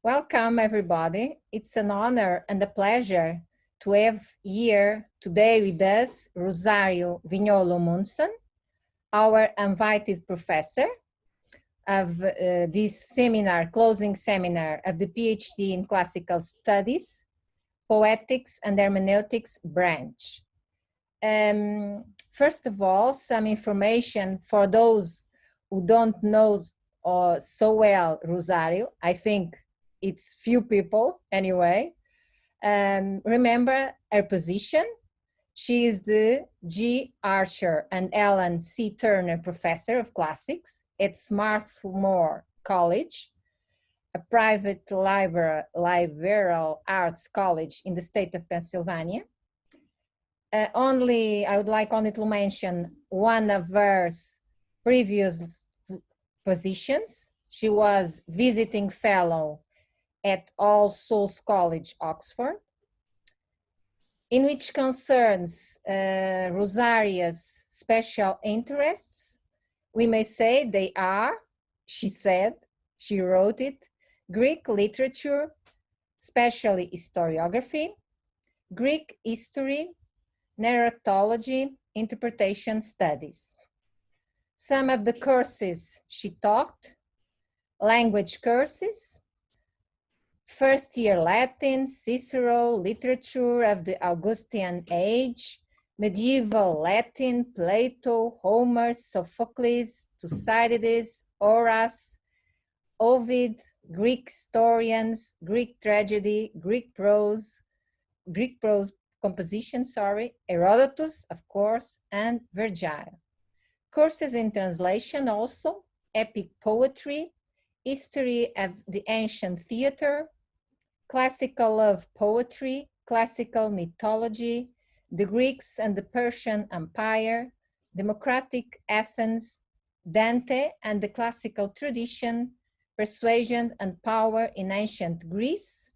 Welcome, everybody. It's an honor and a pleasure to have here today with us Rosario Vignolo Munson, our invited professor of this seminar, closing seminar of the PhD in Classical Studies, Poetics and Hermeneutics branch. First of all, some information for those who don't know so well Rosario. I think it's few people anyway. Remember her position. She is the G. Archer and Ellen C. Turner Professor of Classics at Swarthmore College, a private liberal arts college in the state of Pennsylvania. I would like only to mention one of her previous positions. She was visiting fellow at All Souls College, Oxford, in which concerns Rosaria's special interests. We may say they are, she said, she wrote it, Greek literature, especially historiography, Greek history, narratology, interpretation studies. Some of the courses she taught: language courses, first year Latin, Cicero, literature of the Augustan age, medieval Latin, Plato, Homer, Sophocles, Thucydides, Horace, Ovid, Greek historians, Greek tragedy, Greek prose composition, Herodotus, of course, and Virgil. Courses in translation also, epic poetry, history of the ancient theater, classical love poetry, classical mythology, the Greeks and the Persian Empire, democratic Athens, Dante and the classical tradition, persuasion and power in ancient Greece,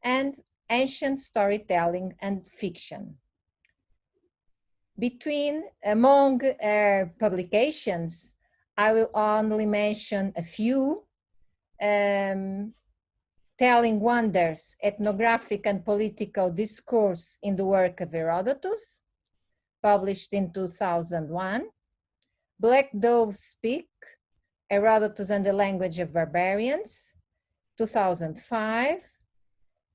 and ancient storytelling and fiction. Among her publications, I will only mention a few: Telling Wonders, Ethnographic and Political Discourse in the Work of Herodotus, published in 2001, Black Doves Speak, Herodotus and the Language of Barbarians, 2005.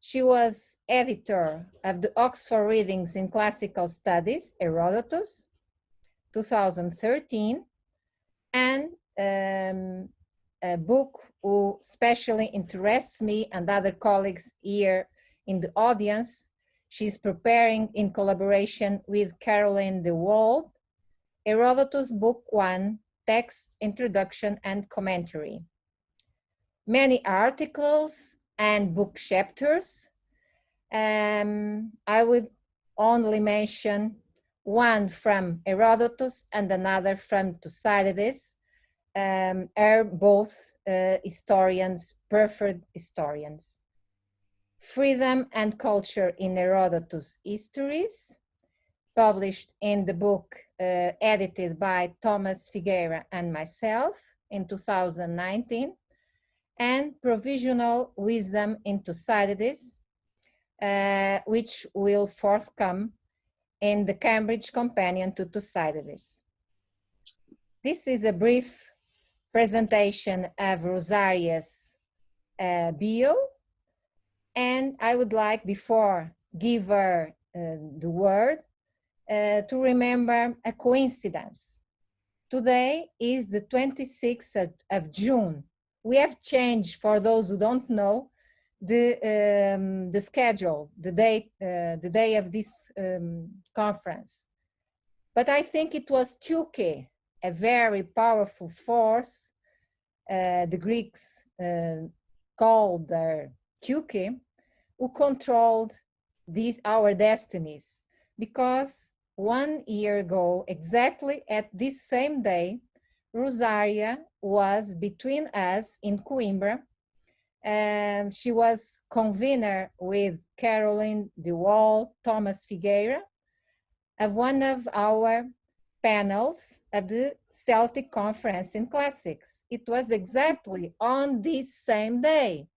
She was editor of the Oxford Readings in Classical Studies, Herodotus, 2013, and a book who especially interests me and other colleagues here in the audience. She's preparing in collaboration with Caroline de Wald, Herodotus Book 1, Text, Introduction, and Commentary. Many articles and book chapters. I would only mention one from Herodotus and another from Thucydides. Are both historians, preferred historians. Freedom and Culture in Herodotus Histories, published in the book edited by Thomas Figueira and myself in 2019, and Provisional Wisdom in Thucydides, which will forthcome in the Cambridge Companion to Thucydides. This is a brief presentation of Rosaria's bio, and I would like, before give her the word, to remember a coincidence. Today is the 26th of June. We have changed, for those who don't know, the schedule, the day of this conference. But I think it was Tyche, a very powerful force, the Greeks called Tyche, who controlled our destinies, because 1 year ago, exactly at this same day, Rosaria was between us in Coimbra. She was convener with Caroline de Wald, Thomas Figueira, of one of our panels at the Celtic Conference in Classics. It was exactly on this same day.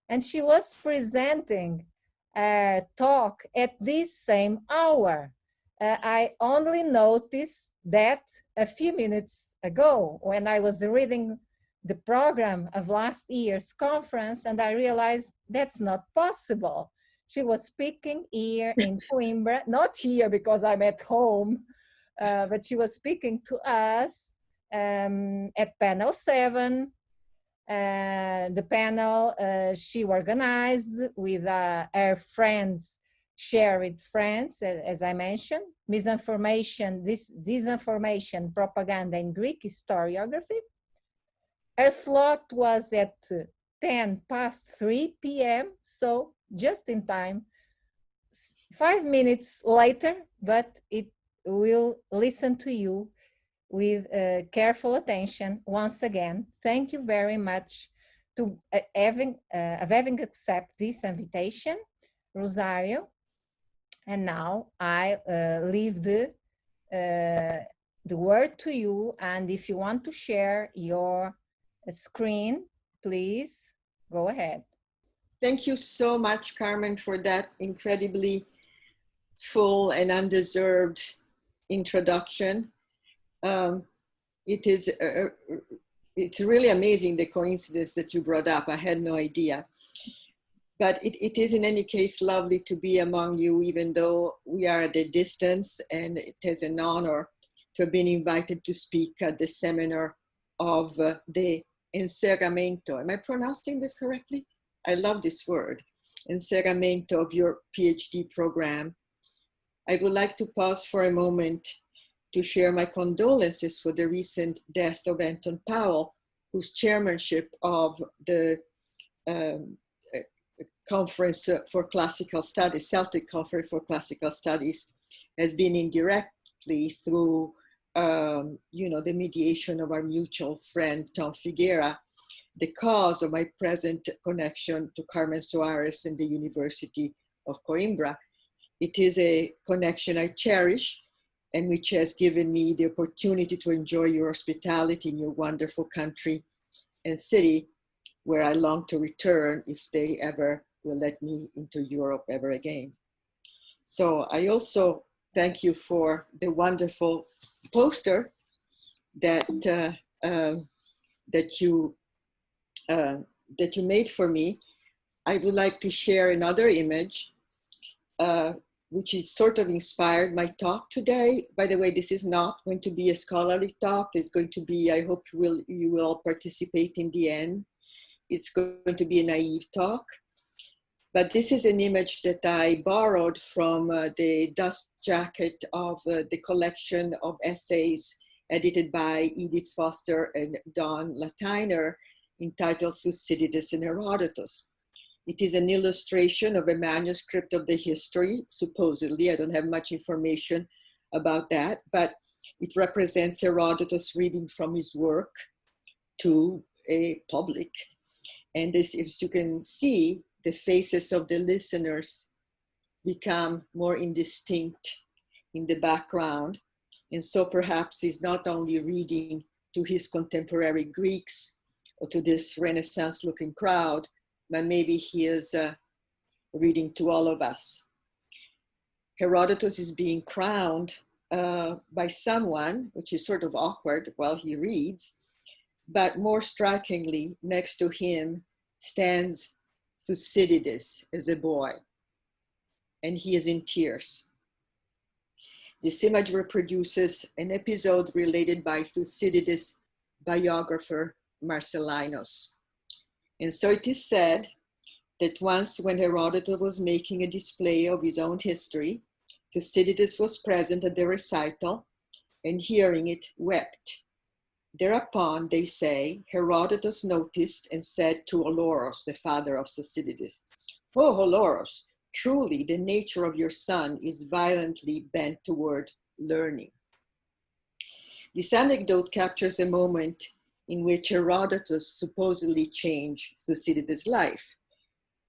and she was presenting a talk at this same hour. I only noticed that a few minutes ago when I was reading the program of last year's conference, and I realized that's not possible. She was speaking here in Coimbra, not here because I'm at home, but she was speaking to us at panel 7. The panel she organized with her friends, shared friends, as I mentioned, disinformation, propaganda, and Greek historiography. Her slot was at 3 p.m., so just in time, 5 minutes later, but it will listen to you with careful attention. Once again, thank you very much to having accepted this invitation, Rosario. And now I leave the word to you. And if you want to share your screen, please go ahead. Thank you so much, Carmen, for that incredibly full and undeserved introduction. It's really amazing, the coincidence that you brought up. I had no idea. But it is in any case lovely to be among you, even though we are at a distance, and it is an honor to have been invited to speak at the seminar of the encerramento. Am I pronouncing this correctly? I love this word, encerramento, of your PhD program. I would like to pause for a moment to share my condolences for the recent death of Anton Powell, whose chairmanship of the Conference for Classical Studies, Celtic Conference for Classical Studies, has been indirectly through the mediation of our mutual friend, Tom Figuera, the cause of my present connection to Carmen Soares and the University of Coimbra. It is a connection I cherish, and which has given me the opportunity to enjoy your hospitality in your wonderful country and city, where I long to return if they ever will let me into Europe ever again. So I also thank you for the wonderful poster that you made for me. I would like to share another image, which is sort of inspired my talk today. By the way, this is not going to be a scholarly talk. It's going to be, I hope you will all participate in the end. It's going to be a naive talk. But this is an image that I borrowed from the dust jacket of the collection of essays edited by Edith Foster and Don Latiner, entitled Thucydides and Herodotus. It is an illustration of a manuscript of the history, supposedly. I don't have much information about that, but it represents Herodotus reading from his work to a public. And this, as you can see, the faces of the listeners become more indistinct in the background. And so perhaps he's not only reading to his contemporary Greeks or to this Renaissance-looking crowd, but maybe he is reading to all of us. Herodotus is being crowned by someone, which is sort of awkward while he reads, but more strikingly, next to him stands Thucydides as a boy, and he is in tears. This image reproduces an episode related by Thucydides' biographer, Marcellinus. And so it is said that once when Herodotus was making a display of his own history, Thucydides was present at the recital and hearing it wept. Thereupon, they say, Herodotus noticed and said to Oloros, the father of Thucydides, "Oh, Oloros, truly the nature of your son is violently bent toward learning." This anecdote captures a moment in which Herodotus supposedly changed Thucydides' life.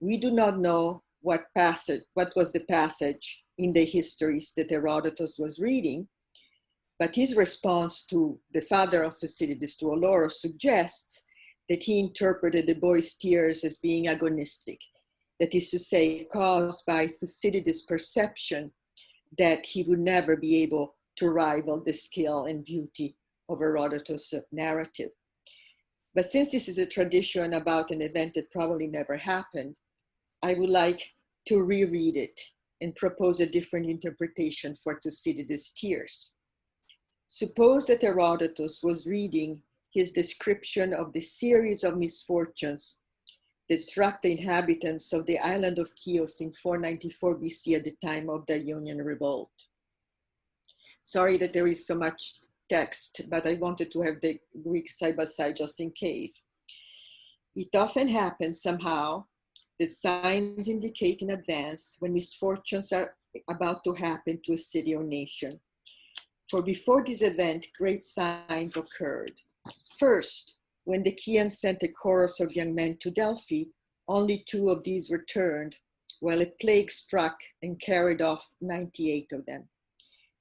We do not know what was the passage in the histories that Herodotus was reading, but his response to the father of Thucydides, to Oloros, suggests that he interpreted the boy's tears as being agonistic, that is to say, caused by Thucydides' perception that he would never be able to rival the skill and beauty of Herodotus' narrative. But since this is a tradition about an event that probably never happened, I would like to reread it and propose a different interpretation for Thucydides' tears. Suppose that Herodotus was reading his description of the series of misfortunes that struck the inhabitants of the island of Chios in 494 BC at the time of the Ionian Revolt. Sorry that there is so much text, but I wanted to have the Greek side by side just in case. It often happens somehow that signs indicate in advance when misfortunes are about to happen to a city or nation. For before this event, great signs occurred. First, when the Chians sent a chorus of young men to Delphi, only 2 of these returned, while a plague struck and carried off 98 of them.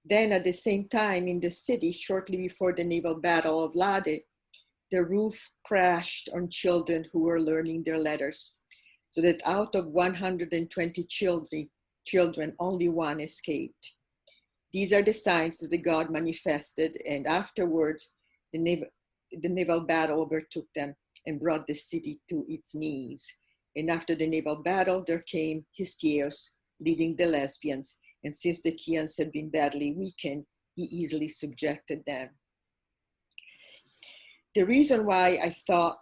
Then at the same time in the city, shortly before the naval battle of Lade, the roof crashed on children who were learning their letters, so that out of 120 children, only 1 escaped. These are the signs that the god manifested, and afterwards the naval battle overtook them and brought the city to its knees. And after the naval battle, there came Histiaeus leading the Lesbians, and since the Chians had been badly weakened, he easily subjected them. The reason why I thought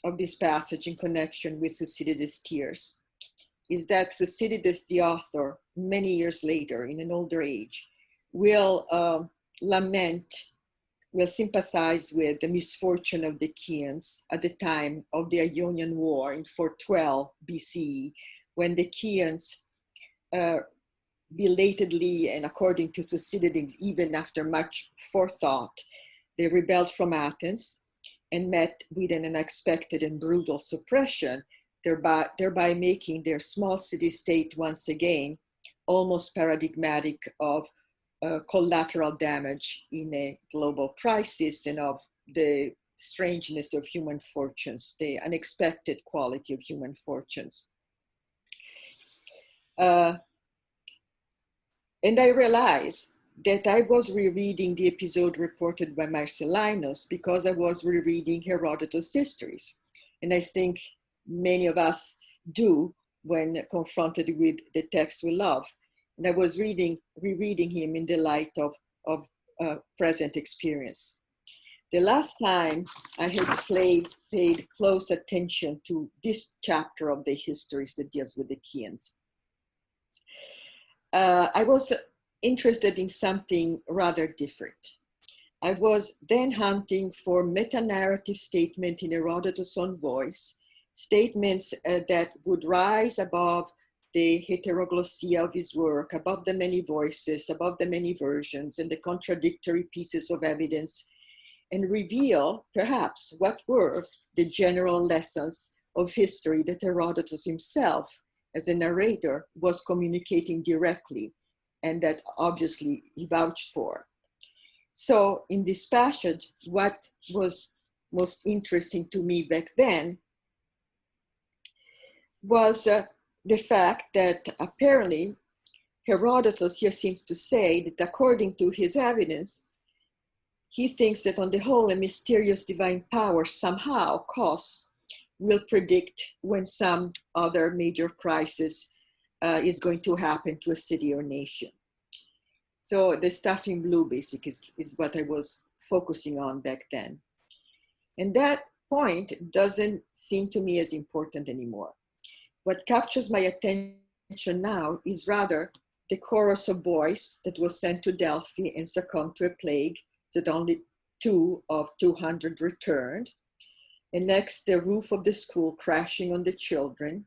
of this passage in connection with Thucydides' tears is that Thucydides, the author, many years later, in an older age, will sympathize with the misfortune of the Chians at the time of the Ionian War in 412 BCE, when the Chians belatedly, and according to Thucydides, even after much forethought, they rebelled from Athens and met with an unexpected and brutal suppression, thereby making their small city-state once again almost paradigmatic of collateral damage in a global crisis and of the strangeness of human fortunes, the unexpected quality of human fortunes. And I realized that I was rereading the episode reported by Marcellinus because I was rereading Herodotus' histories. And I think many of us do when confronted with the text we love. And I was rereading him in the light of present experience. The last time I had paid close attention to this chapter of the histories that deals with the Chians, I was interested in something rather different. I was then hunting for meta-narrative statement in Herodotus' own voice, statements that would rise above the heteroglossia of his work, above the many voices, above the many versions and the contradictory pieces of evidence, and reveal perhaps what were the general lessons of history that Herodotus himself, as a narrator, was communicating directly, and that obviously he vouched for. So in this passage, what was most interesting to me back then was the fact that apparently Herodotus here seems to say that according to his evidence, he thinks that on the whole, a mysterious divine power somehow, cause, will predict when some other major crisis is going to happen to a city or nation. So the stuff in blue basically is what I was focusing on back then. And that point doesn't seem to me as important anymore. What captures my attention now is rather the chorus of boys that was sent to Delphi and succumbed to a plague that only 2 of 200 returned. And next, the roof of the school crashing on the children.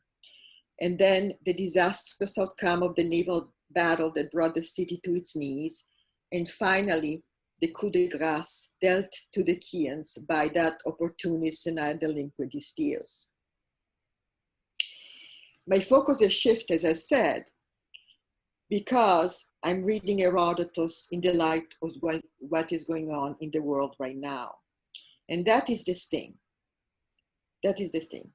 And then the disastrous outcome of the naval battle that brought the city to its knees. And finally, the coup de grace dealt to the Chians by that opportunist and delinquent Histiaeus. My focus has shifted, as I said, because I'm reading Herodotus in the light of what is going on in the world right now. And that is this thing. That is the thing.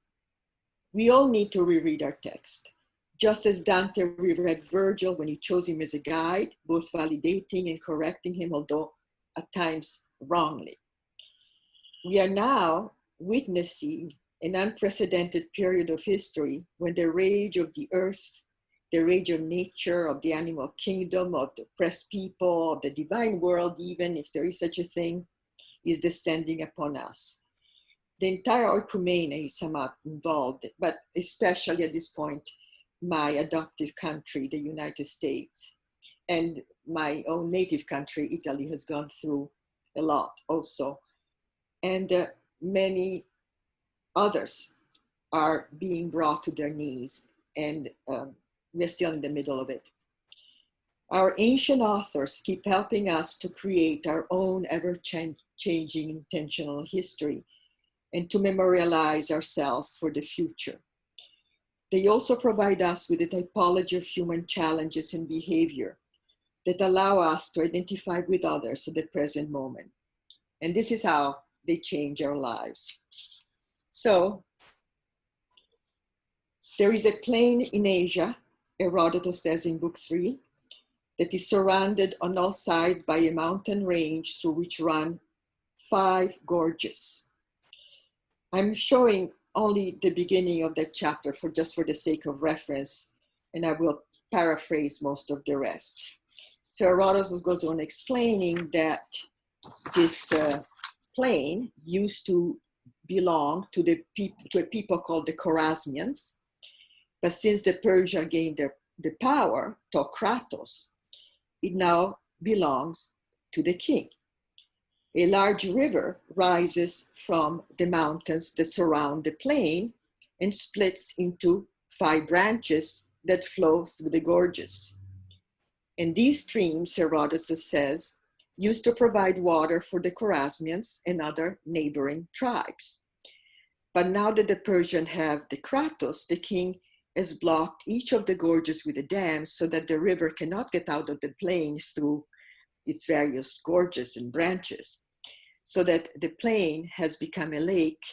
We all need to reread our text. Just as Dante reread Virgil when he chose him as a guide, both validating and correcting him, although at times wrongly. We are now witnessing an unprecedented period of history when the rage of the earth, the rage of nature, of the animal kingdom, of the oppressed people, of the divine world, even if there is such a thing, is descending upon us. The entire oikumene is somehow involved, but especially at this point, my adoptive country, the United States, and my own native country, Italy, has gone through a lot also. And many others are being brought to their knees, and we're still in the middle of it. Our ancient authors keep helping us to create our own ever-changing intentional history and to memorialize ourselves for the future. They also provide us with a typology of human challenges and behavior that allow us to identify with others at the present moment. And this is how they change our lives. So, there is a plain in Asia, Herodotus says in Book 3, that is surrounded on all sides by a mountain range through which run 5 gorges. I'm showing only the beginning of that chapter just for the sake of reference, and I will paraphrase most of the rest. So Herodotus goes on explaining that this plain used to belong to a people called the Chorasmians, but since the Persians gained the power, Kratos, it now belongs to the king. A large river rises from the mountains that surround the plain and splits into 5 branches that flow through the gorges. And these streams, Herodotus says, used to provide water for the Chorasmians and other neighboring tribes. But now that the Persians have the Kratos, the king has blocked each of the gorges with a dam so that the river cannot get out of the plain through its various gorges and branches, so that the plain has become a lake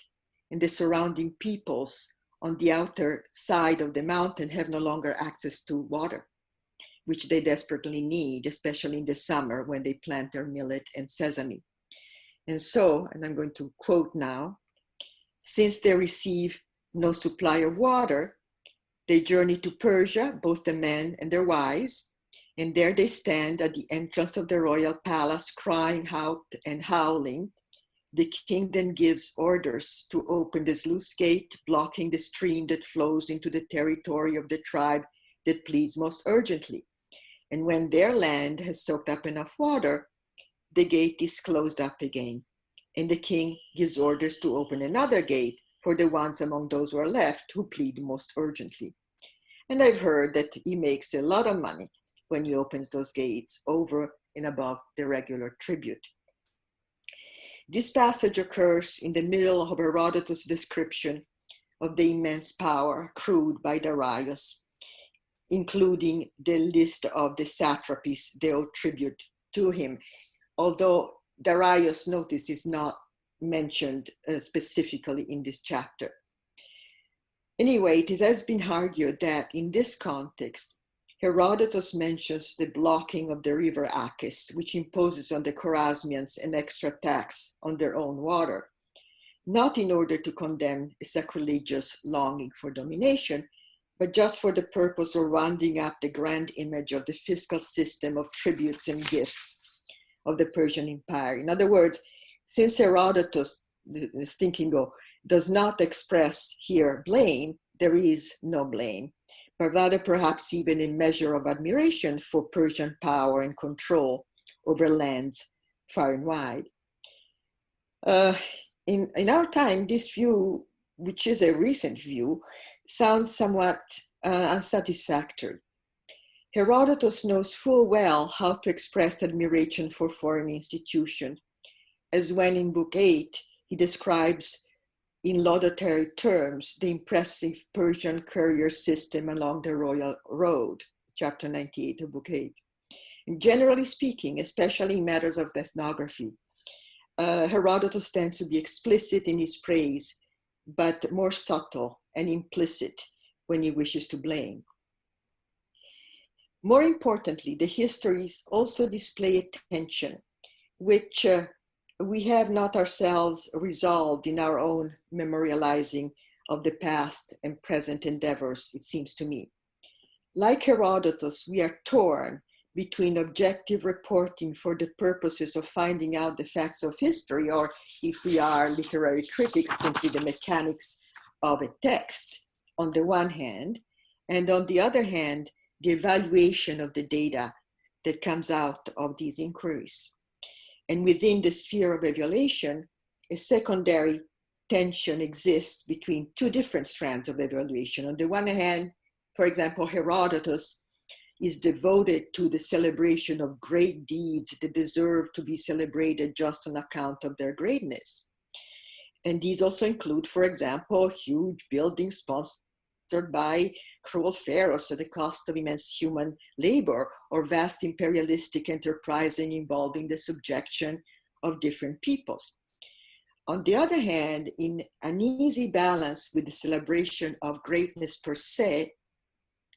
and the surrounding peoples on the outer side of the mountain have no longer access to water, which they desperately need, especially in the summer when they plant their millet and sesame. And so, and I'm going to quote now, since they receive no supply of water, they journey to Persia, both the men and their wives, and there they stand at the entrance of the royal palace, crying out and howling. The king then gives orders to open the sluice gate, blocking the stream that flows into the territory of the tribe that pleads most urgently. And when their land has soaked up enough water, the gate is closed up again. And the king gives orders to open another gate for the ones among those who are left who plead most urgently. And I've heard that he makes a lot of money when he opens those gates over and above the regular tribute. This passage occurs in the middle of Herodotus' description of the immense power accrued by Darius, including the list of the satrapies they owe tribute to him, although Darius, notice, is not mentioned specifically in this chapter. Anyway, it has been argued that in this context, Herodotus mentions the blocking of the river Akis, which imposes on the Chorasmians an extra tax on their own water, not in order to condemn a sacrilegious longing for domination, but just for the purpose of rounding up the grand image of the fiscal system of tributes and gifts of the Persian Empire. In other words, since Herodotus, is thinking does not express here blame, there is no blame, but rather perhaps even a measure of admiration for Persian power and control over lands far and wide. In our time, this view, which is a recent view, sounds somewhat unsatisfactory. Herodotus knows full well how to express admiration for foreign institutions, as when in Book 8, he describes in laudatory terms the impressive Persian courier system along the royal road, chapter 98 of Book 8. And generally speaking, especially in matters of ethnography, Herodotus tends to be explicit in his praise but more subtle and implicit when he wishes to blame. More importantly, the histories also display a tension, which we have not ourselves resolved in our own memorializing of the past and present endeavors, it seems to me. Like Herodotus, we are torn between objective reporting for the purposes of finding out the facts of history, or if we are literary critics, simply the mechanics of a text on the one hand, and on the other hand, the evaluation of the data that comes out of these inquiries. And within the sphere of evaluation, a secondary tension exists between two different strands of evaluation. On the one hand, for example, Herodotus is devoted to the celebration of great deeds that deserve to be celebrated just on account of their greatness. And these also include, for example, huge buildings sponsored by cruel pharaohs at the cost of immense human labor, or vast imperialistic enterprise involving the subjection of different peoples. On the other hand, in an easy balance with the celebration of greatness per se,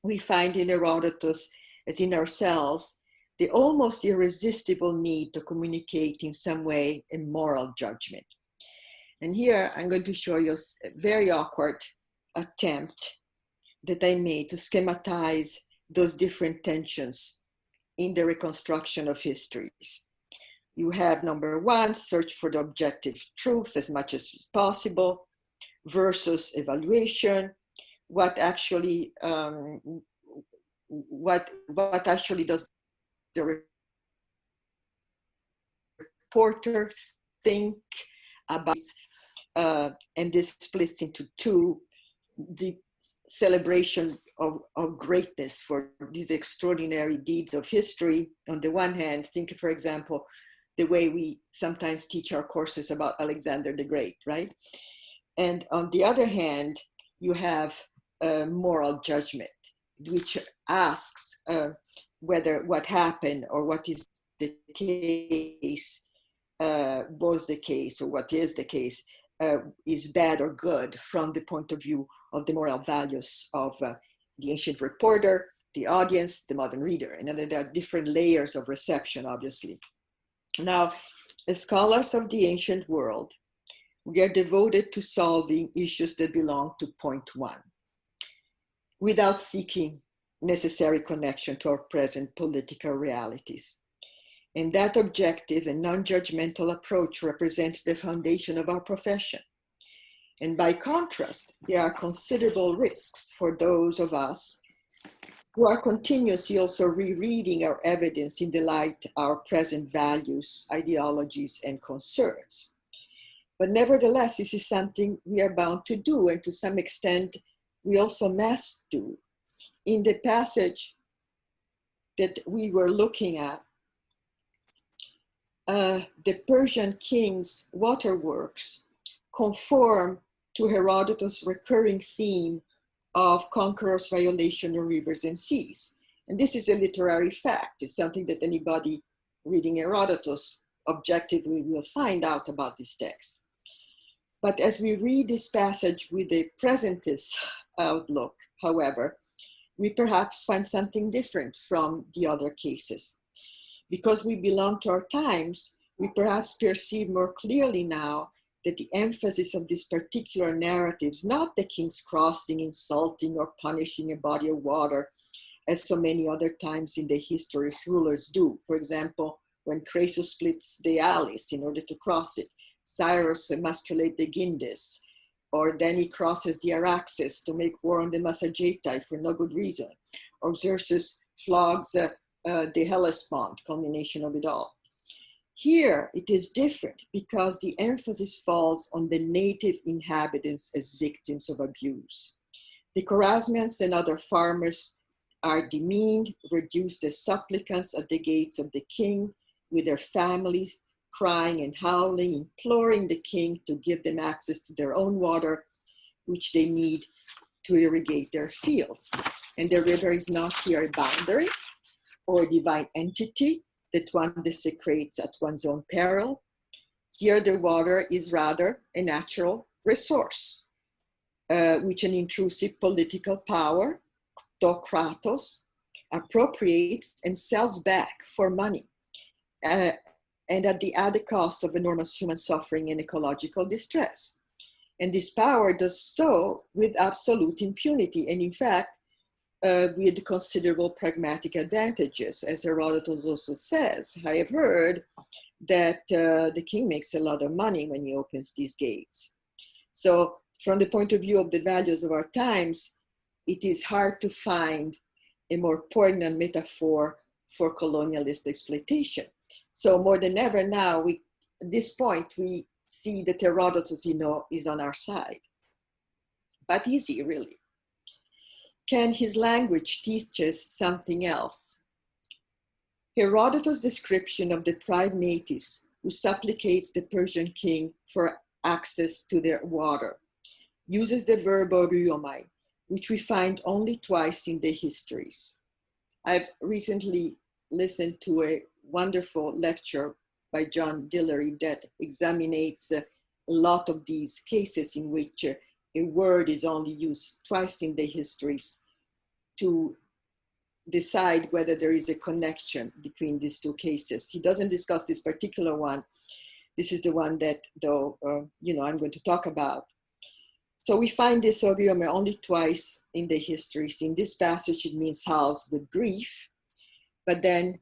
we find in Herodotus, as in ourselves, the almost irresistible need to communicate in some way a moral judgment. And here I'm going to show you a very awkward attempt that I made to schematize those different tensions in the reconstruction of histories. You have number one, search for the objective truth as much as possible, versus evaluation, what actually does the reporter think about, and this splits into two: the celebration of greatness for these extraordinary deeds of history. On the one hand, think, for example, the way we sometimes teach our courses about Alexander the Great, right? And on the other hand, you have moral judgment, which asks whether what happened or what is the case, was the case, or what is the case, is bad or good from the point of view of the moral values of the ancient reporter, the audience, the modern reader. And then there are different layers of reception, obviously. Now, as scholars of the ancient world, we are devoted to solving issues that belong to point one, without seeking necessary connection to our present political realities. And that objective and non-judgmental approach represents the foundation of our profession. And by contrast, there are considerable risks for those of us who are continuously also rereading our evidence in the light of our present values, ideologies, and concerns. But nevertheless, this is something we are bound to do, and to some extent, we also must do. In the passage that we were looking at, the Persian king's waterworks conform to Herodotus' recurring theme of conquerors' violation of rivers and seas. And this is a literary fact. It's something that anybody reading Herodotus objectively will find out about this text. But as we read this passage with a presentist outlook, however, we perhaps find something different from the other cases. Because we belong to our times, we perhaps perceive more clearly now that the emphasis of this particular narrative is not the king's crossing, insulting, or punishing a body of water, as so many other times in the history rulers do. For example, when Croesus splits the Alice in order to cross it, Cyrus emasculates the Gindis, or then he crosses the Araxes to make war on the Massagetai for no good reason, or Xerxes flogs the Hellespont, culmination of it all. Here, it is different because the emphasis falls on the native inhabitants as victims of abuse. The Chorasmians and other farmers are demeaned, reduced as supplicants at the gates of the king, with their families crying and howling, imploring the king to give them access to their own water, which they need to irrigate their fields. And the river is not here a boundary or a divine entity that one desecrates at one's own peril. Here the water is rather a natural resource, which an intrusive political power, to kratos, appropriates and sells back for money, and at the added cost of enormous human suffering and ecological distress. And this power does so with absolute impunity, and in fact, with considerable pragmatic advantages. As Herodotus also says, I have heard that the king makes a lot of money when he opens these gates. So from the point of view of the values of our times, it is hard to find a more poignant metaphor for colonialist exploitation. So more than ever now, at this point, we see that Herodotus, is on our side. But is he really? Can his language teach us something else? Herodotus' description of the pride Metis who supplicates the Persian king for access to their water uses the verb oryomai, which we find only twice in the histories. I've recently listened to a wonderful lecture by John Dillery that examines a lot of these cases in which a word is only used twice in the histories to decide whether there is a connection between these two cases. He doesn't discuss this particular one. This is the one that, though, I'm going to talk about. So we find this oryomai only twice in the histories. In this passage, it means housed with grief, but then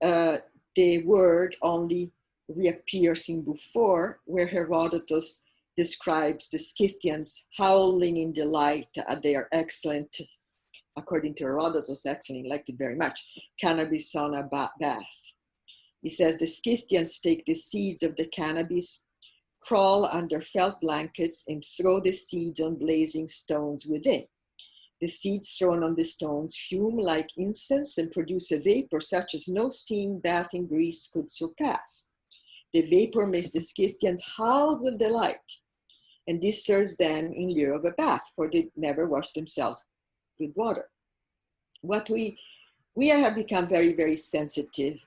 the word only reappears in Book 4, where Herodotus describes the Scythians howling in delight at their excellent, according to Herodotus, excellent, he liked it very much, cannabis sauna bath. He says the Scythians take the seeds of the cannabis, crawl under felt blankets, and throw the seeds on blazing stones within. The seeds thrown on the stones fume like incense and produce a vapor such as no steam bath in Greece could surpass. The vapor makes the Scythians howl with delight, and this serves them in lieu of a bath, for they never wash themselves with water. What we have become very, very sensitive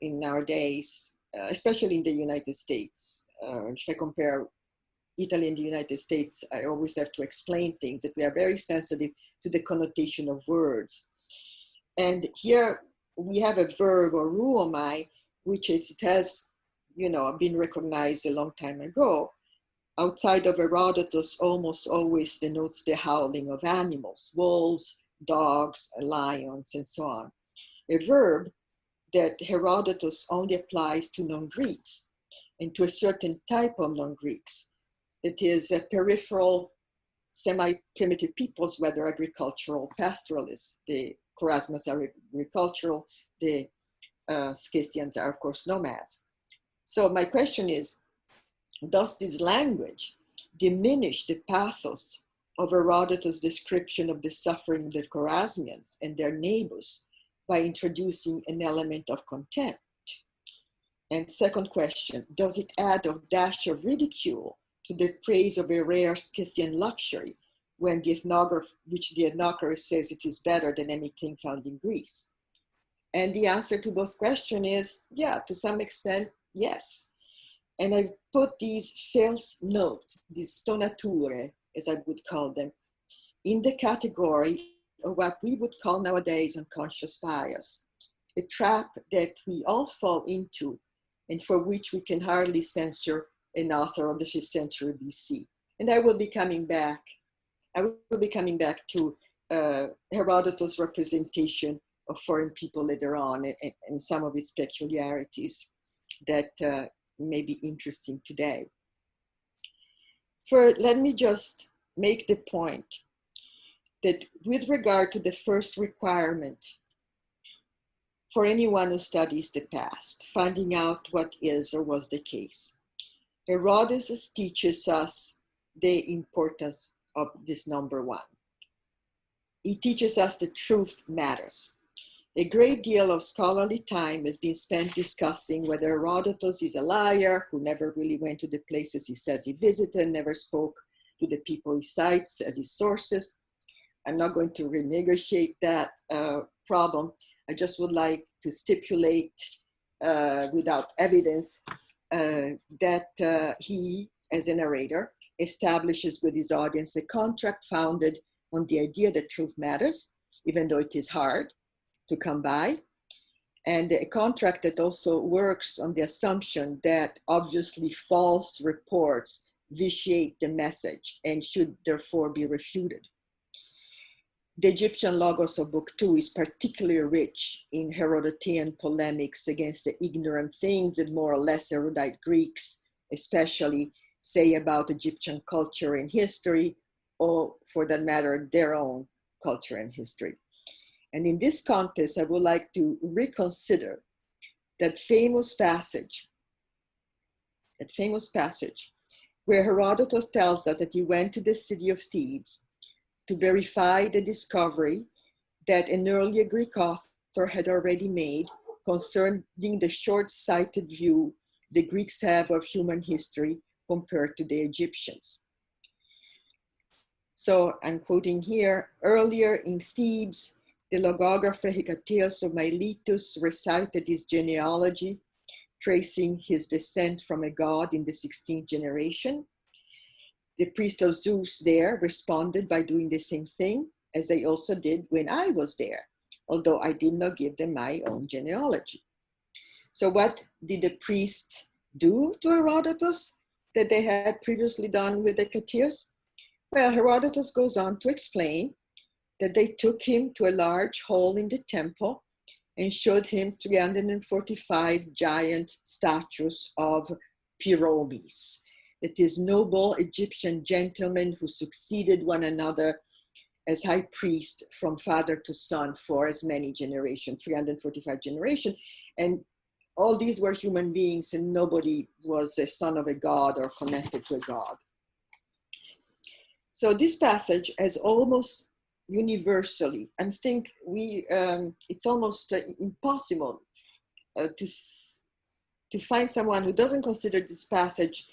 in our days, especially in the United States. If I compare Italy and the United States, I always have to explain things, that we are very sensitive to the connotation of words. And here we have a verb, or ruomai, which is, it has, been recognized a long time ago. Outside of Herodotus, almost always denotes the howling of animals, wolves, dogs, lions, and so on. A verb that Herodotus only applies to non-Greeks and to a certain type of non-Greeks. It is a peripheral, semi-primitive peoples, whether agricultural, pastoralists. The Chorasmus are agricultural, the Scythians are, of course, nomads. So my question is, does this language diminish the pathos of Herodotus' description of the suffering of the Chorasmians and their neighbors by introducing an element of contempt? And second question, does it add a dash of ridicule to the praise of a rare Scythian luxury when the ethnographer says it is better than anything found in Greece? And the answer to both questions is, yeah, to some extent, yes. And I put these false notes, these stonature, as I would call them, in the category of what we would call nowadays unconscious bias, a trap that we all fall into and for which we can hardly censure an author of the 5th century BC. And I will be coming back to Herodotus' representation of foreign people later on and some of its peculiarities that may be interesting today. Let me just make the point that with regard to the first requirement for anyone who studies the past, finding out what is or was the case, Herodotus teaches us the importance of this number one. He teaches us the truth matters. A great deal of scholarly time has been spent discussing whether Herodotus is a liar who never really went to the places he says he visited, never spoke to the people he cites as his sources. I'm not going to renegotiate that problem. I just would like to stipulate without evidence that he, as a narrator, establishes with his audience a contract founded on the idea that truth matters, even though it is hard to come by, and a contract that also works on the assumption that obviously false reports vitiate the message and should therefore be refuted. The Egyptian Logos of Book 2 is particularly rich in Herodotean polemics against the ignorant things that more or less erudite Greeks, especially, say about Egyptian culture and history, or for that matter, their own culture and history. And in this context, I would like to reconsider that famous passage where Herodotus tells us that he went to the city of Thebes to verify the discovery that an earlier Greek author had already made concerning the short-sighted view the Greeks have of human history compared to the Egyptians. So I'm quoting here, earlier in Thebes, the logographer Hecataeus of Miletus recited his genealogy, tracing his descent from a god in the 16th generation. The priest of Zeus there responded by doing the same thing as I also did when I was there, although I did not give them my own genealogy. So what did the priests do to Herodotus that they had previously done with Hecataeus? Well, Herodotus goes on to explain that they took him to a large hall in the temple and showed him 345 giant statues of Pyromes, that is, noble Egyptian gentlemen who succeeded one another as high priest from father to son for as many generations, 345 generations. And all these were human beings and nobody was a son of a god or connected to a god. So this passage has almost universally, I'm think it's almost impossible to find someone who doesn't consider this passage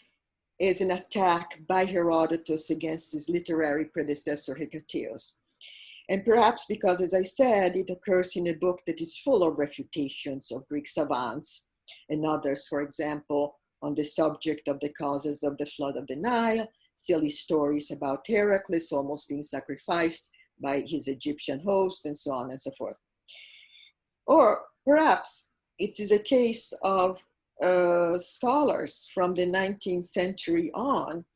as an attack by Herodotus against his literary predecessor Hecataeus. And perhaps because, as I said, it occurs in a book that is full of refutations of Greek savants and others, for example, on the subject of the causes of the flood of the Nile, silly stories about Heracles almost being sacrificed by his Egyptian host, and so on and so forth. Or perhaps it is a case of scholars from the 19th century on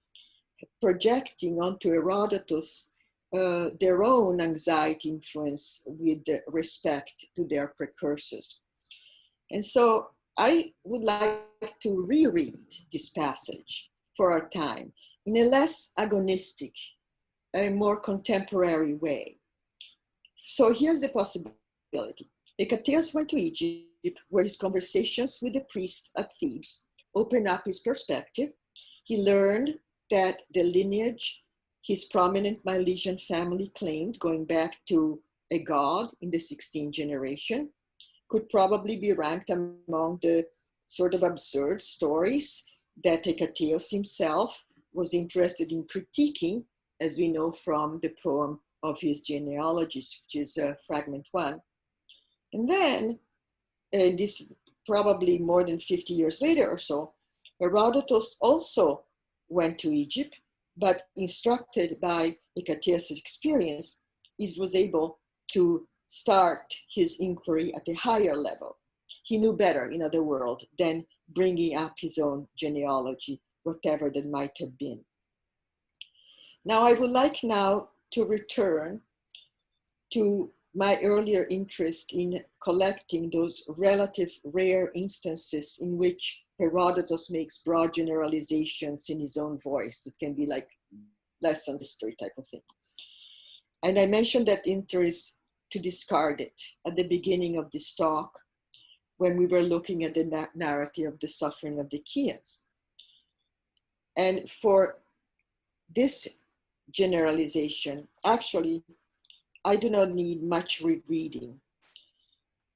projecting onto Herodotus their own anxiety influence with respect to their precursors. And so I would like to reread this passage for our time in a less agonistic, a more contemporary way. So here's the possibility. Hecataeus went to Egypt, where his conversations with the priests at Thebes opened up his perspective. He learned that the lineage his prominent Milesian family claimed, going back to a god in the 16th generation, could probably be ranked among the sort of absurd stories that Hecataeus himself was interested in critiquing, as we know from the poem of his genealogies, which is fragment 1. And then, this probably more than 50 years later or so, Herodotus also went to Egypt, but instructed by Hecataeus' experience, he was able to start his inquiry at a higher level. He knew better, in other words, than bringing up his own genealogy, whatever that might have been. Now, I would like now to return to my earlier interest in collecting those relative rare instances in which Herodotus makes broad generalizations in his own voice. It can be like lesson history type of thing. And I mentioned that interest to discard it at the beginning of this talk when we were looking at the narrative of the suffering of the Chians. And for this generalization, actually, I do not need much rereading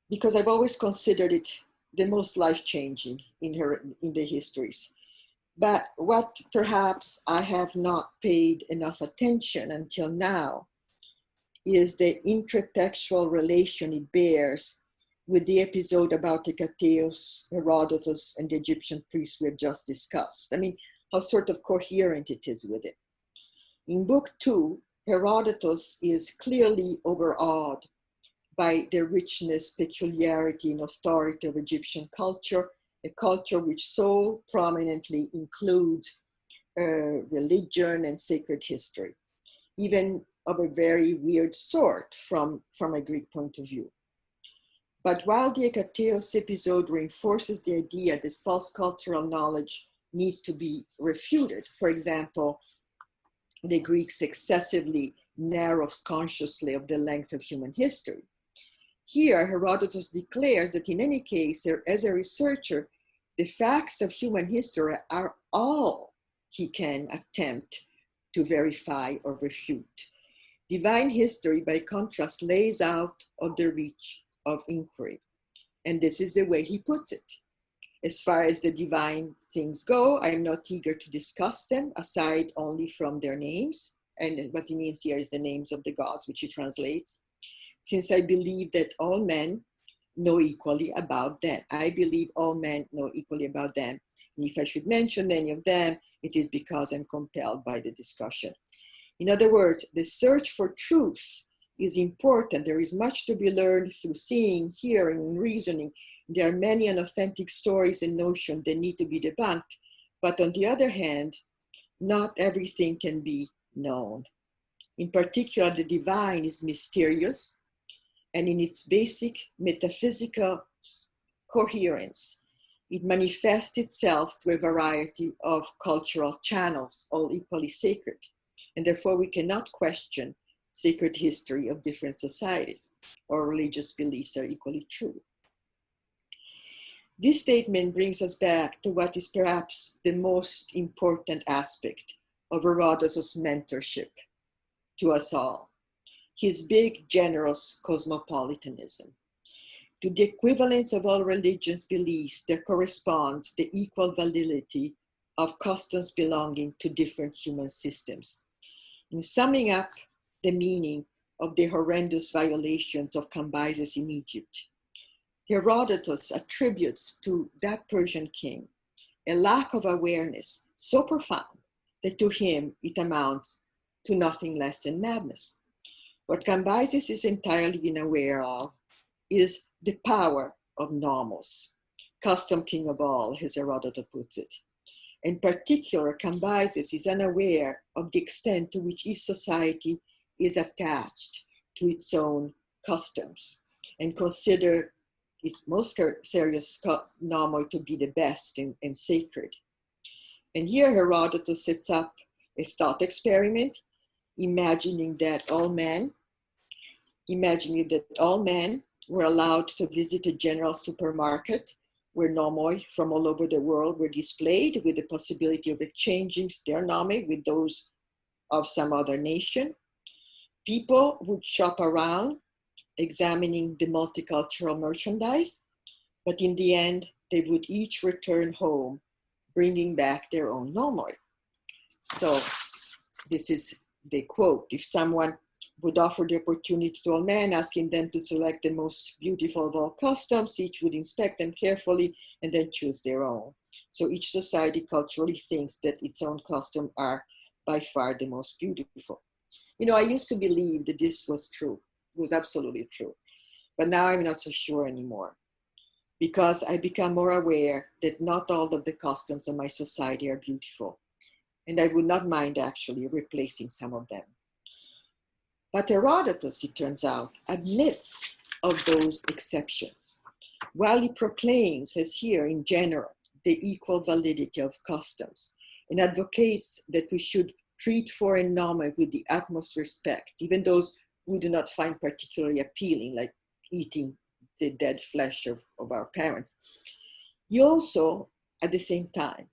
because I've always considered it the most life-changing in the histories. But what perhaps I have not paid enough attention until now is the intertextual relation it bears with the episode about Hecataeus, Herodotus, and the Egyptian priests we have just discussed. I mean, how sort of coherent it is with it. In book 2, Herodotus is clearly overawed by the richness, peculiarity, and authority of Egyptian culture, a culture which so prominently includes religion and sacred history, even of a very weird sort from a Greek point of view. But while the Hekateos episode reinforces the idea that false cultural knowledge needs to be refuted, for example, the Greeks excessively narrow consciously of the length of human history. Here, Herodotus declares that in any case, as a researcher, the facts of human history are all he can attempt to verify or refute. Divine history, by contrast, lays out of the reach of inquiry. And this is the way he puts it. As far as the divine things go, I'm not eager to discuss them, aside only from their names. And what he means here is the names of the gods, which he translates, since I believe that all men know equally about them. I believe all men know equally about them. And if I should mention any of them, it is because I'm compelled by the discussion. In other words, the search for truth is important. There is much to be learned through seeing, hearing, and reasoning. There are many unauthentic stories and notions that need to be debunked. But on the other hand, not everything can be known. In particular, the divine is mysterious, and in its basic metaphysical coherence, it manifests itself through a variety of cultural channels, all equally sacred. And therefore, we cannot question sacred history of different societies, or religious beliefs are equally true. This statement brings us back to what is perhaps the most important aspect of Herodotus' mentorship to us all, his big, generous cosmopolitanism. To the equivalence of all religious beliefs, there corresponds the equal validity of customs belonging to different human systems. In summing up the meaning of the horrendous violations of Cambyses in Egypt, Herodotus attributes to that Persian king a lack of awareness so profound that to him it amounts to nothing less than madness. What Cambyses is entirely unaware of is the power of nomos, custom king of all, as Herodotus puts it. In particular, Cambyses is unaware of the extent to which each society is attached to its own customs and consider its most serious nomo to be the best and sacred. And here Herodotus sets up a thought experiment, imagining that all men were allowed to visit a general supermarket where nomoi from all over the world were displayed, with the possibility of exchanging their nomoi with those of some other nation. People would shop around, examining the multicultural merchandise, but in the end, they would each return home, bringing back their own nomoi. So this is the quote: if someone would offer the opportunity to all men, asking them to select the most beautiful of all customs, each would inspect them carefully and then choose their own. So each society culturally thinks that its own customs are by far the most beautiful. You know, I used to believe that this was true. It was absolutely true. But now I'm not so sure anymore, because I become more aware that not all of the customs of my society are beautiful. And I would not mind actually replacing some of them. But Herodotus, it turns out, admits of those exceptions. While he proclaims, as here in general, the equal validity of customs and advocates that we should treat foreign nomoi with the utmost respect, even those we do not find particularly appealing, like eating the dead flesh of our parents, he also, at the same time,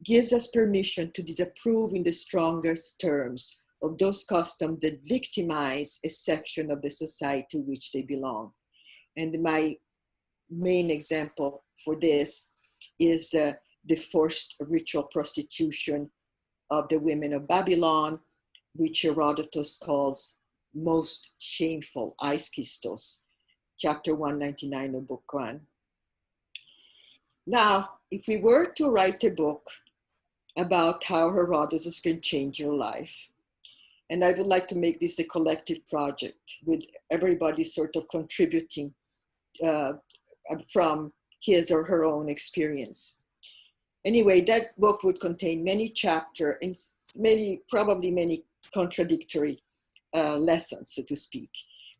gives us permission to disapprove in the strongest terms of those customs that victimize a section of the society to which they belong. And my main example for this is the forced ritual prostitution of the women of Babylon, which Herodotus calls most shameful, aiskistos, chapter 199 of book 1. Now, if we were to write a book about how Herodotus can change your life. And I would like to make this a collective project with everybody sort of contributing from his or her own experience. Anyway, that book would contain many chapters and probably many contradictory lessons, so to speak.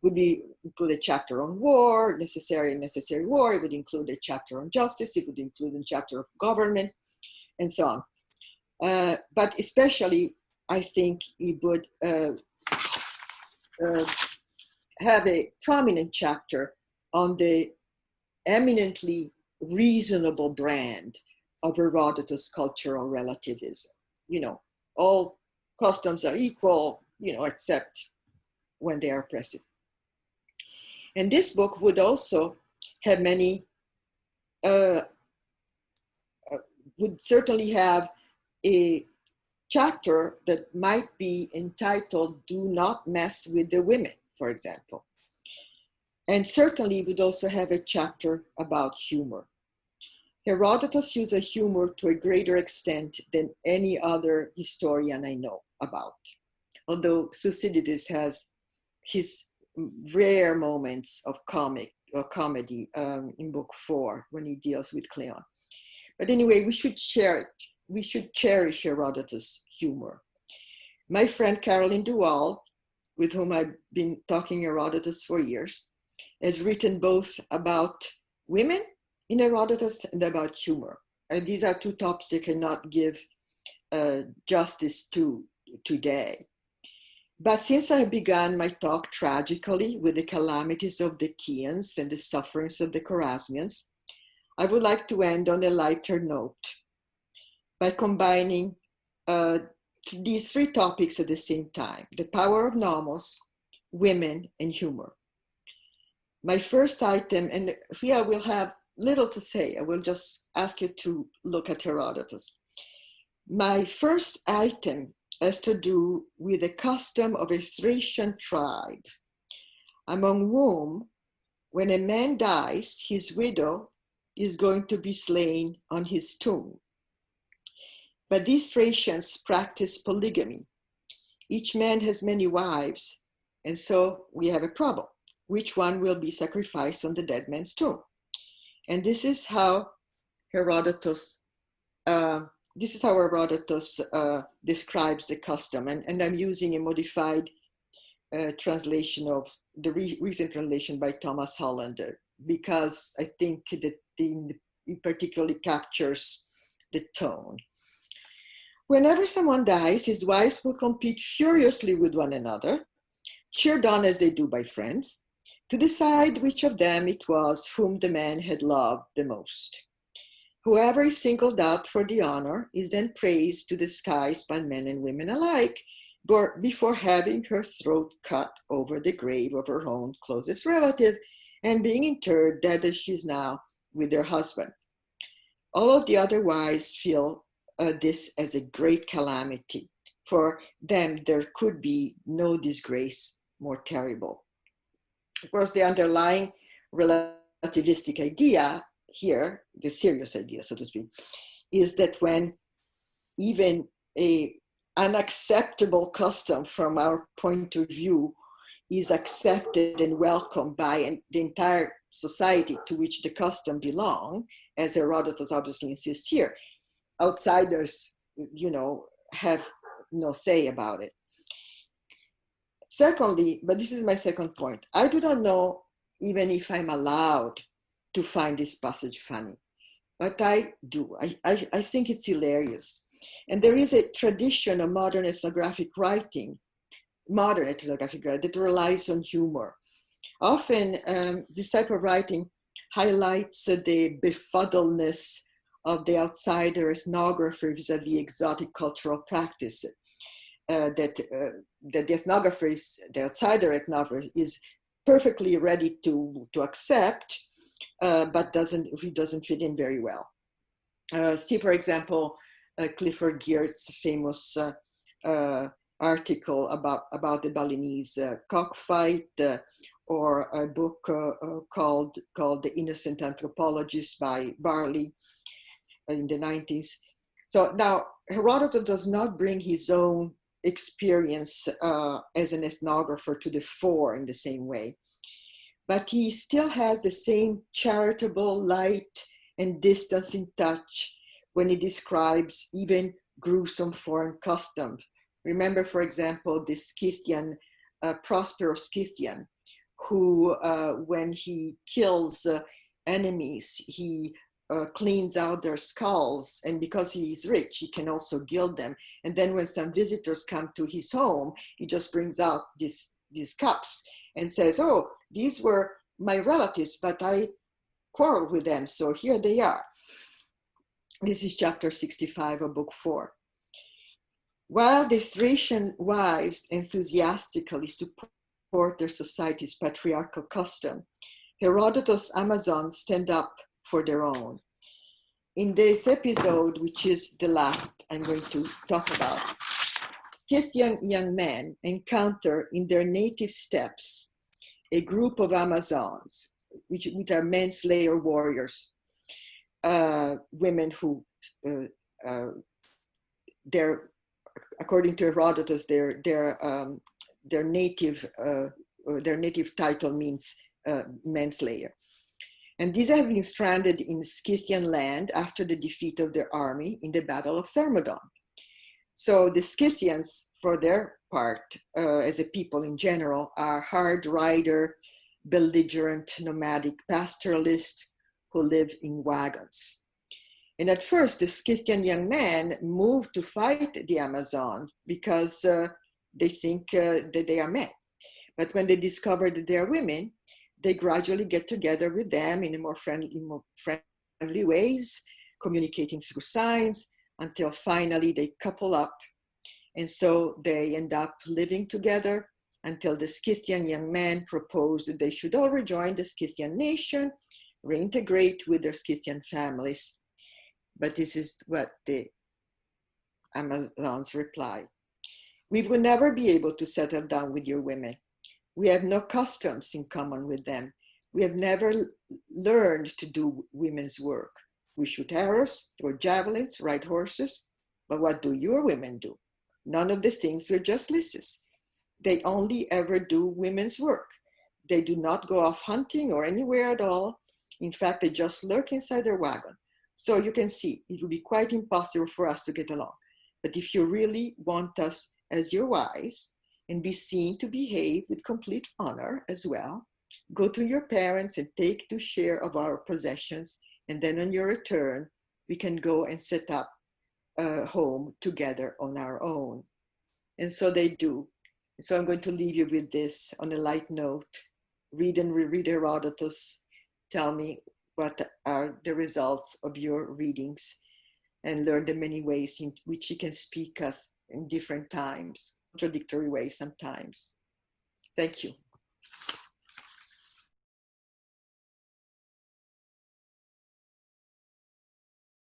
It would include a chapter on war, necessary war. It would include a chapter on justice. It would include a chapter of government, and so on. But especially, I think it would have a prominent chapter on the eminently reasonable brand of Herodotus' cultural relativism. You know, all customs are equal, you know, except when they are oppressive. And this book would also have many, would certainly have a chapter that might be entitled "Do Not Mess with the Women," for example. And certainly would also have a chapter about humor. Herodotus uses humor to a greater extent than any other historian I know about. Although Thucydides has his rare moments of comedy in book 4 when he deals with Cleon. But anyway, we should share it. We should cherish Herodotus' humor. My friend Caroline Duval, with whom I've been talking Herodotus for years, has written both about women in Herodotus and about humor. And these are two topics I cannot give justice to today. But since I began my talk tragically with the calamities of the Chians and the sufferings of the Chorasmians, I would like to end on a lighter note by combining these three topics at the same time: the power of nomos, women, and humor. My first item, and here I will have little to say, I will just ask you to look at Herodotus. My first item has to do with the custom of a Thracian tribe, among whom, when a man dies, his widow is going to be slain on his tomb. But these Thracians practice polygamy. Each man has many wives, and so we have a problem. Which one will be sacrificed on the dead man's tomb? And this is how Herodotus describes the custom. And I'm using a modified translation of the recent translation by Thomas Hollander, because I think that it particularly captures the tone. Whenever someone dies, his wives will compete furiously with one another, cheered on as they do by friends, to decide which of them it was whom the man had loved the most. Whoever is singled out for the honor is then praised to the skies by men and women alike, before having her throat cut over the grave of her own closest relative and being interred dead as she is now with her husband. All of the other wives feel this as a great calamity. For them, there could be no disgrace more terrible. Of course, the underlying relativistic idea here, the serious idea, so to speak, is that when even an unacceptable custom from our point of view is accepted and welcomed by the entire society to which the custom belongs, as Herodotus obviously insists here, outsiders, have no say about it. Secondly, but this is my second point, I do not know even if I'm allowed to find this passage funny, but I do. I think it's hilarious. And there is a tradition of modern ethnographic writing that relies on humor. Often this type of writing highlights the befuddledness of the outsider ethnographer vis-a-vis exotic cultural practice. That the outsider ethnographer is perfectly ready to accept, but doesn't fit in very well. See, for example, Clifford Geertz's famous article about the Balinese cockfight, or a book called The Innocent Anthropologist by Barley in the 90s. So now Herodotus does not bring his own experience as an ethnographer to the fore in the same way, but he still has the same charitable light and distance in touch when he describes even gruesome foreign customs. Remember, for example, the Scythian, prosperous Scythian, who, when he kills enemies, he cleans out their skulls, and because he is rich, he can also gild them. And then when some visitors come to his home, he just brings out these cups and says, oh, these were my relatives, but I quarreled with them, so here they are. This is chapter 65 of book 4. While the Thracian wives enthusiastically support their society's patriarchal custom, Herodotus' Amazons stand up for their own. In this episode, which is the last I'm going to talk about, Scythian young men encounter in their native steppes a group of Amazons, which are manslayer warriors, women who, they're, according to Herodotus, their native title means manslayer. And these have been stranded in Scythian land after the defeat of their army in the Battle of Thermodon. So the Scythians, for their part, as a people in general, are hard rider, belligerent, nomadic pastoralists who live in wagons. And at first, the Scythian young men move to fight the Amazons because they think that they are men. But when they discover that they are women, they gradually get together with them in more friendly ways, communicating through signs, until finally they couple up. And so they end up living together until the Scythian young men propose that they should all rejoin the Scythian nation, reintegrate with their Scythian families. But this is what the Amazons reply. We will never be able to settle down with your women. We have no customs in common with them. We have never learned to do women's work. We shoot arrows, throw javelins, ride horses. But what do your women do? None of the things we're just listed. They only ever do women's work. They do not go off hunting or anywhere at all. In fact, they just lurk inside their wagon. So you can see, it would be quite impossible for us to get along. But if you really want us as your wives and be seen to behave with complete honor as well, go to your parents and take due share of our possessions. And then on your return, we can go and set up a home together on our own. And so they do. So I'm going to leave you with this on a light note. Read and reread Herodotus. Tell me what are the results of your readings, and learn the many ways in which he can speak us in different times, contradictory ways sometimes. Thank you.